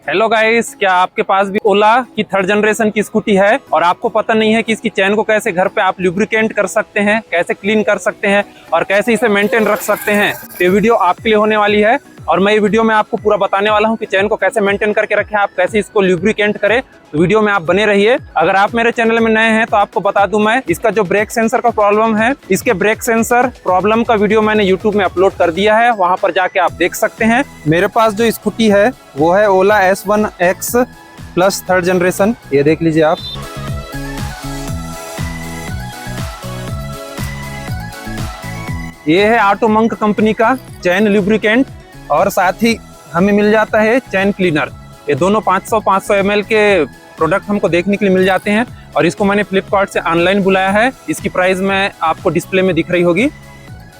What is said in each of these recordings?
Hello guys, क्या आपके पास भी ओला की थर्ड जनरेशन की स्कूटी है और आपको पता नहीं है कि इसकी चैन को कैसे घर पे आप लुब्रिकेंट कर सकते हैं, कैसे क्लीन कर सकते हैं और कैसे इसे मेंटेन रख सकते हैं। तो ये वीडियो आपके लिए होने वाली है और मैं ये वीडियो में आपको पूरा बताने वाला हूँ कि चैन को कैसे मेंटेन करके रखें, आप कैसे इसको लुब्रिकेंट करें। तो वीडियो में आप बने रहिए। अगर आप मेरे चैनल में नए हैं तो आपको बता दूं मैं, इसका जो ब्रेक सेंसर का प्रॉब्लम है, इसके ब्रेक सेंसर प्रॉब्लम का वीडियो मैंने यूट्यूब में अपलोड कर दिया है, वहां पर जाके आप देख सकते हैं। मेरे पास जो स्कूटी है वो है ओला S1X प्लस थर्ड जनरेशन। ये देख लीजिए आप। ये है ऑटो मंक कंपनी का चैन लुब्रिकेंट और साथ ही हमें मिल जाता है चैन क्लीनर। ये दोनों 500 ml के प्रोडक्ट हमको देखने के लिए मिल जाते हैं और इसको मैंने फ्लिपकार्ट से ऑनलाइन बुलाया है। इसकी प्राइस में आपको डिस्प्ले में दिख रही होगी।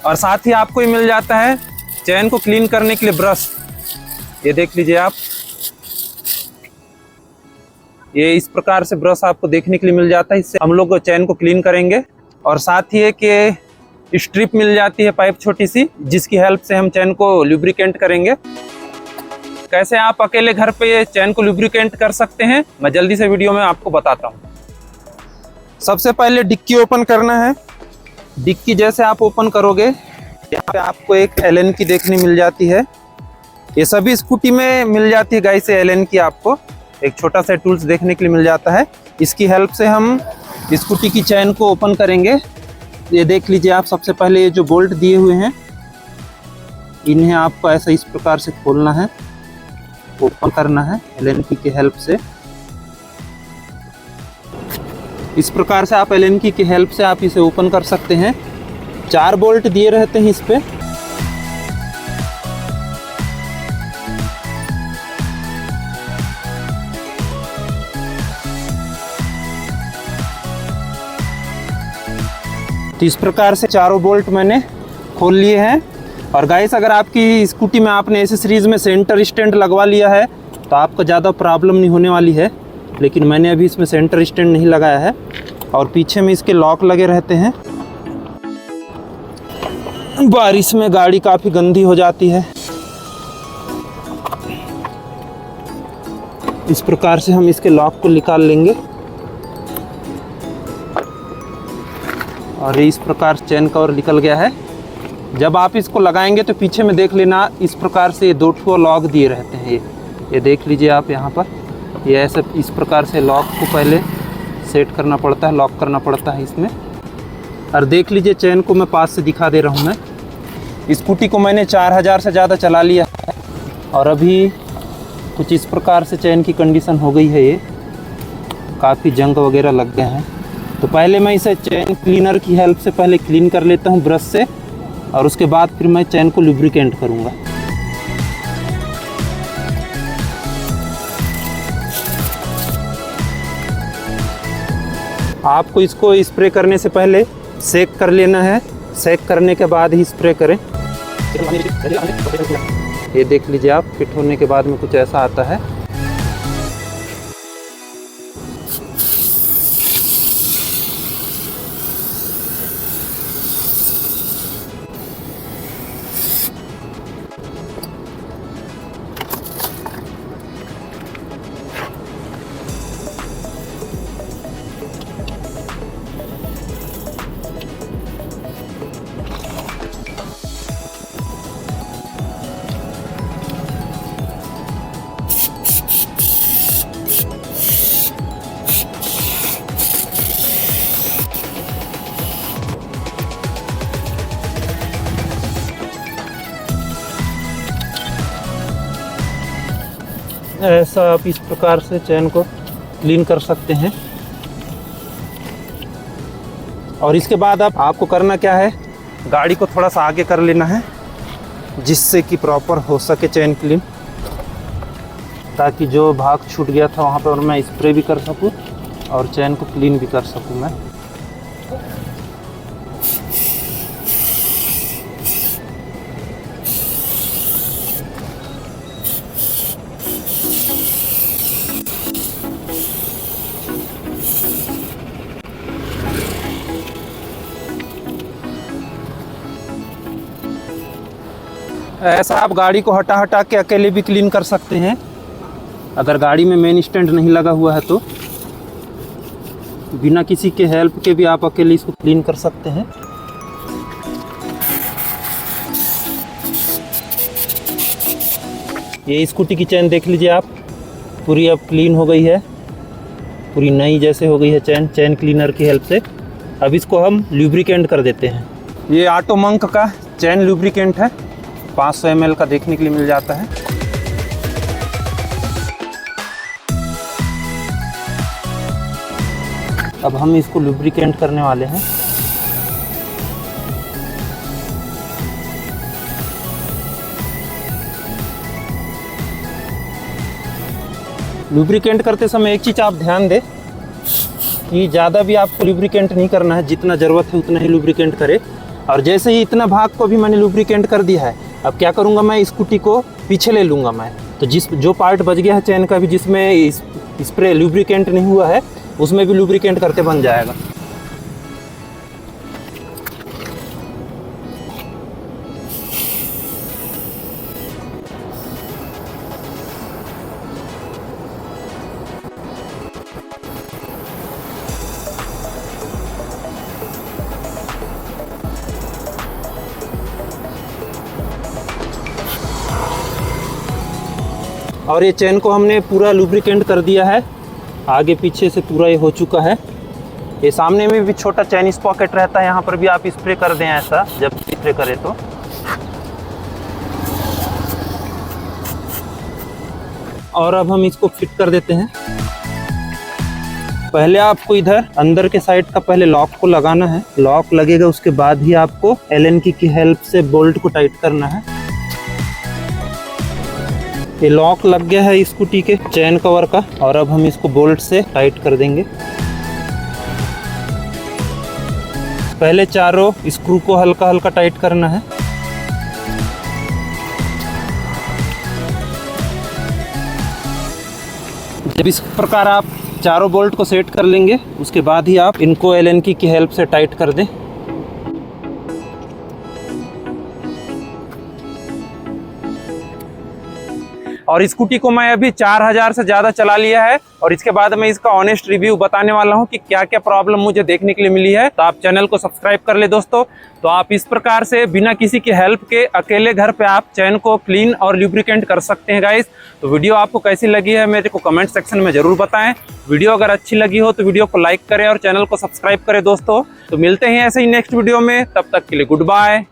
और साथ ही आपको ये मिल जाता है चैन को क्लीन करने के लिए ब्रश। ये देख लीजिए आप, ये इस प्रकार से ब्रश आपको देखने के लिए मिल जाता है। इससे हम लोग चैन को क्लीन करेंगे। और साथ ही एक स्ट्रिप मिल जाती है पाइप छोटी सी, जिसकी हेल्प से हम चैन को लुब्रिकेंट करेंगे। कैसे आप अकेले घर पे चैन को लुब्रिकेंट कर सकते हैं, मैं जल्दी से वीडियो में आपको बताता हूँ। सबसे पहले डिक्की ओपन करना है। डिक्की जैसे आप ओपन करोगे, यहाँ पे आपको एक एलन की देखने मिल जाती है। ये सभी स्कूटी में मिल जाती है गाइस, एलन की आपको एक छोटा सा टूल्स देखने के लिए मिल जाता है। इसकी हेल्प से हम स्कूटी की चैन को ओपन करेंगे। ये देख लीजिए आप, सबसे पहले ये जो बोल्ट दिए हुए हैं, इन्हें आपको ऐसा इस प्रकार से खोलना है, ओपन करना है एलन की हेल्प से। इस प्रकार से आप एलन की हेल्प से आप इसे ओपन कर सकते हैं। 4 बोल्ट दिए रहते हैं इस पे। तो इस प्रकार से चारों बोल्ट मैंने खोल लिए हैं। और गाइस, अगर आपकी स्कूटी में आपने एसेसरीज में सेंटर स्टैंड लगवा लिया है तो आपको ज़्यादा प्रॉब्लम नहीं होने वाली है, लेकिन मैंने अभी इसमें सेंटर स्टैंड नहीं लगाया है। और पीछे में इसके लॉक लगे रहते हैं। बारिश में गाड़ी काफ़ी गंदी हो जाती है। इस प्रकार से हम इसके लॉक को निकाल लेंगे और इस प्रकार चैन कवर निकल गया है। जब आप इसको लगाएंगे तो पीछे में देख लेना, इस प्रकार से 2 ठो लॉक दिए रहते हैं। ये देख लीजिए आप, यहाँ पर ये ऐसे इस प्रकार से लॉक को पहले सेट करना पड़ता है, लॉक करना पड़ता है इसमें। और देख लीजिए चैन को मैं पास से दिखा दे रहा हूँ। मैं स्कूटी को मैंने 4000 से ज़्यादा चला लिया है और अभी कुछ इस प्रकार से चैन की कंडीशन हो गई है। ये काफ़ी जंग वगैरह लग गए हैं। तो पहले मैं इसे चैन क्लीनर की हेल्प से पहले क्लीन कर लेता हूँ ब्रश से, और उसके बाद फिर मैं चैन को लुब्रिकेंट करूँगा। आपको इसको स्प्रे करने से पहले सेक कर लेना है। सेक करने के बाद ही स्प्रे करें। ये देख लीजिए आप, फिट होने के बाद में कुछ ऐसा आता है। ऐसा आप इस प्रकार से चैन को क्लीन कर सकते हैं। और इसके बाद आपको करना क्या है, गाड़ी को थोड़ा सा आगे कर लेना है, जिससे कि प्रॉपर हो सके चैन क्लीन, ताकि जो भाग छूट गया था वहाँ पर मैं स्प्रे भी कर सकूँ और चैन को क्लीन भी कर सकूँ मैं। ऐसा आप गाड़ी को हटा हटा के अकेले भी क्लीन कर सकते हैं। अगर गाड़ी में मेन स्टैंड नहीं लगा हुआ है तो बिना किसी के हेल्प के भी आप अकेले इसको क्लीन कर सकते हैं। ये स्कूटी की चैन देख लीजिए आप, पूरी अब क्लीन हो गई है, पूरी नई जैसे हो गई है चैन क्लीनर की हेल्प से। अब इसको हम लुब्रिकेंट कर देते हैं। ये ऑटो मंक का चैन लुब्रिकेंट है, 500 ml का देखने के लिए मिल जाता है। अब हम इसको लुब्रिकेंट करने वाले हैं। लुब्रिकेंट करते समय एक चीज़ आप ध्यान दें कि ज़्यादा भी आपको लुब्रिकेंट नहीं करना है, जितना ज़रूरत है उतना ही लुब्रिकेंट करें। और जैसे ही इतना भाग को भी मैंने लुब्रिकेंट कर दिया है, अब क्या करूँगा, मैं स्कूटी को पीछे ले लूँगा मैं। तो जो पार्ट बच गया है चैन का भी, जिसमें स्प्रे लुब्रिकेंट नहीं हुआ है, उसमें भी लुब्रिकेंट करते बन जाएगा। और ये चैन को हमने पूरा लुब्रिकेंट कर दिया है, आगे पीछे से पूरा ये हो चुका है। ये सामने में भी छोटा चाइनीज पॉकेट रहता है, यहाँ पर भी आप स्प्रे कर दें ऐसा, जब स्प्रे करें तो। और अब हम इसको फिट कर देते हैं। पहले आपको इधर अंदर के साइड का पहले लॉक को लगाना है, लॉक लगेगा उसके बाद ही आपको एलन की हेल्प से बोल्ट को टाइट करना है। ये लॉक लग गया है स्कूटी के चैन कवर का, और अब हम इसको बोल्ट से टाइट कर देंगे। पहले चारों स्क्रू को हल्का हल्का टाइट करना है। जब इस प्रकार आप चारों बोल्ट को सेट कर लेंगे, उसके बाद ही आप इनको एलन की हेल्प से टाइट कर दें। और स्कूटी को मैं अभी 4000 से ज़्यादा चला लिया है, और इसके बाद मैं इसका ऑनेस्ट रिव्यू बताने वाला हूं कि क्या क्या प्रॉब्लम मुझे देखने के लिए मिली है। तो आप चैनल को सब्सक्राइब कर ले दोस्तों। तो आप इस प्रकार से बिना किसी की हेल्प के अकेले घर पे आप चैन को क्लीन और लुब्रिकेंट कर सकते हैं गाइस। तो वीडियो आपको कैसी लगी है मेरे को कमेंट सेक्शन में ज़रूर बताएं। वीडियो अगर अच्छी लगी हो तो वीडियो को लाइक करें और चैनल को सब्सक्राइब करें दोस्तों। तो मिलते हैं ऐसे ही नेक्स्ट वीडियो में, तब तक के लिए गुड बाय।